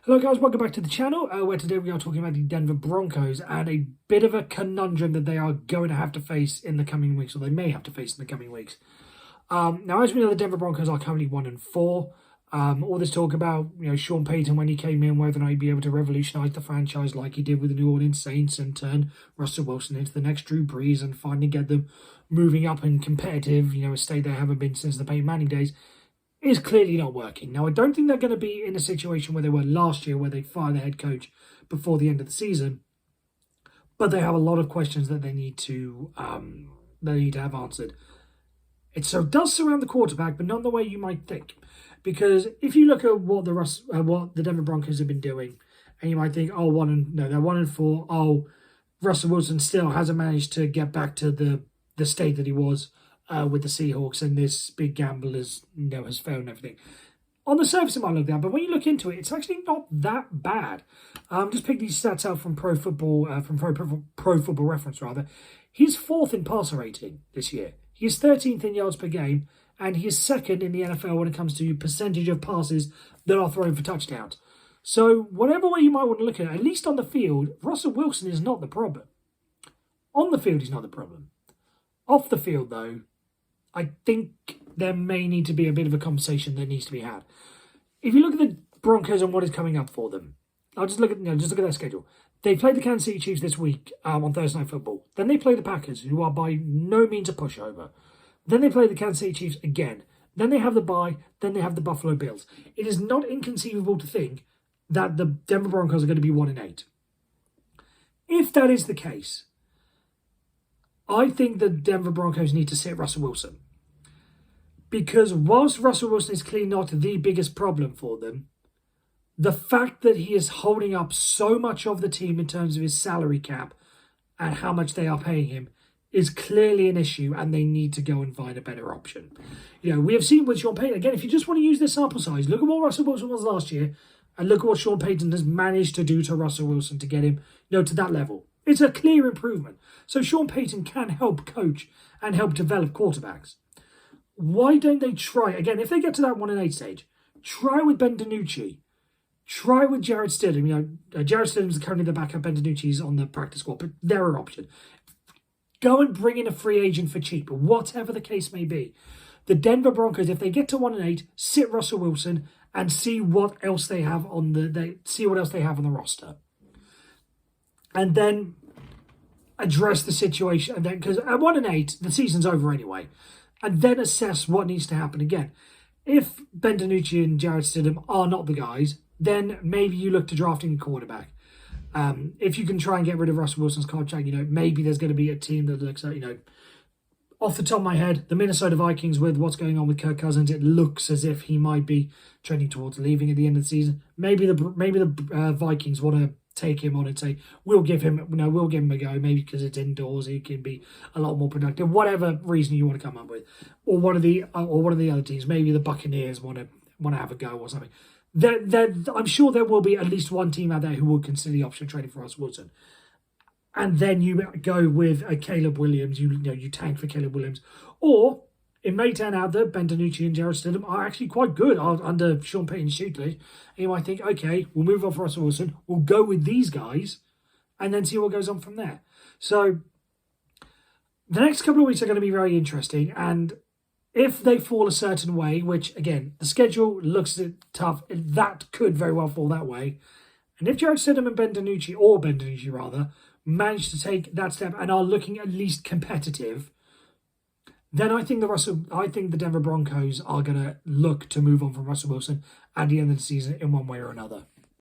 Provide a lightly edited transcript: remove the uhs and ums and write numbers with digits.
Hello guys, welcome back to the channel, where today we are talking about the Denver Broncos and a bit of a conundrum that they are going to have to face in the coming weeks, or they may have to face in the coming weeks. Now, as we know, the Denver Broncos are currently 1-4. All this talk about, Sean Payton when he came in, whether or not he'd be able to revolutionise the franchise like he did with the New Orleans Saints and turn Russell Wilson into the next Drew Brees and finally get them moving up and competitive, a state they haven't been since the Peyton Manning days, is clearly not working. Now, I don't think they're going to be in a situation where they were last year, where they fire their head coach before the end of the season, but they have a lot of questions that they need to have answered. It does surround the quarterback, but not in the way you might think, because if you look at what the Denver Broncos have been doing, and you might think, they're 1-4. Oh, Russell Wilson still hasn't managed to get back to the state that he was with the Seahawks, and this big gamble has failed and everything. On the surface, it might look that, but when you look into it, it's actually not that bad. Just pick these stats out from Pro Football Reference rather. He's 4th in passer rating this year. He is 13th in yards per game, and he is 2nd in the NFL when it comes to percentage of passes that are thrown for touchdowns. So whatever way you might want to look at least on the field, Russell Wilson is not the problem. On the field, he's not the problem. Off the field, though, I think there may need to be a bit of a conversation that needs to be had. If you look at the Broncos and what is coming up for them, I'll just look at their schedule. They play the Kansas City Chiefs this week on Thursday Night Football. Then they play the Packers, who are by no means a pushover. Then they play the Kansas City Chiefs again. Then they have the bye. Then they have the Buffalo Bills. It is not inconceivable to think that the Denver Broncos are going to be 1-8. If that is the case, I think the Denver Broncos need to sit Russell Wilson. Because whilst Russell Wilson is clearly not the biggest problem for them, the fact that he is holding up so much of the team in terms of his salary cap and how much they are paying him is clearly an issue, and they need to go and find a better option. We have seen with Sean Payton, again, if you just want to use this sample size, look at what Russell Wilson was last year, and look at what Sean Payton has managed to do to Russell Wilson to get him, to that level. It's a clear improvement. So Sean Payton can help coach and help develop quarterbacks. Why don't they try, again, if they get to that 1-8 stage, try with Ben DiNucci. Try with Jarrett Stidham. Jarrett Stidham is currently the backup. Ben DiNucci's on the practice squad, but they're an option. Go and bring in a free agent for cheap, whatever the case may be. The Denver Broncos, if they get to 1-8, sit Russell Wilson and see what else they have on the roster. And then address the situation, and then, because at 1-8, the season's over anyway, and then assess what needs to happen again. If Ben DiNucci and Jarrett Stidham are not the guys, then maybe you look to drafting a quarterback. If you can try and get rid of Russell Wilson's contract, maybe there's going to be a team that looks at, off the top of my head, the Minnesota Vikings, with what's going on with Kirk Cousins, it looks as if he might be trending towards leaving at the end of the season. Maybe the Vikings want to take him on and say, we'll give him a go, maybe because it's indoors, he can be a lot more productive, whatever reason you want to come up with. Or one of the other teams, maybe the Buccaneers want to have a go or something. I'm sure there will be at least one team out there who will consider the option of trading for Russell Wilson. And then you go with a Caleb Williams, you tank for Caleb Williams. Or it may turn out that Ben DiNucci and Jarrett Stidham are actually quite good under Sean Payton's tutelage. And you might think, okay, we'll move on for Russell Wilson, we'll go with these guys, and then see what goes on from there. So the next couple of weeks are going to be very interesting, and if they fall a certain way, which, again, the schedule looks tough, that could very well fall that way. And if Jarrett Stidham and Ben DiNucci rather, manage to take that step and are looking at least competitive, then I think the Denver Broncos are going to look to move on from Russell Wilson at the end of the season in one way or another.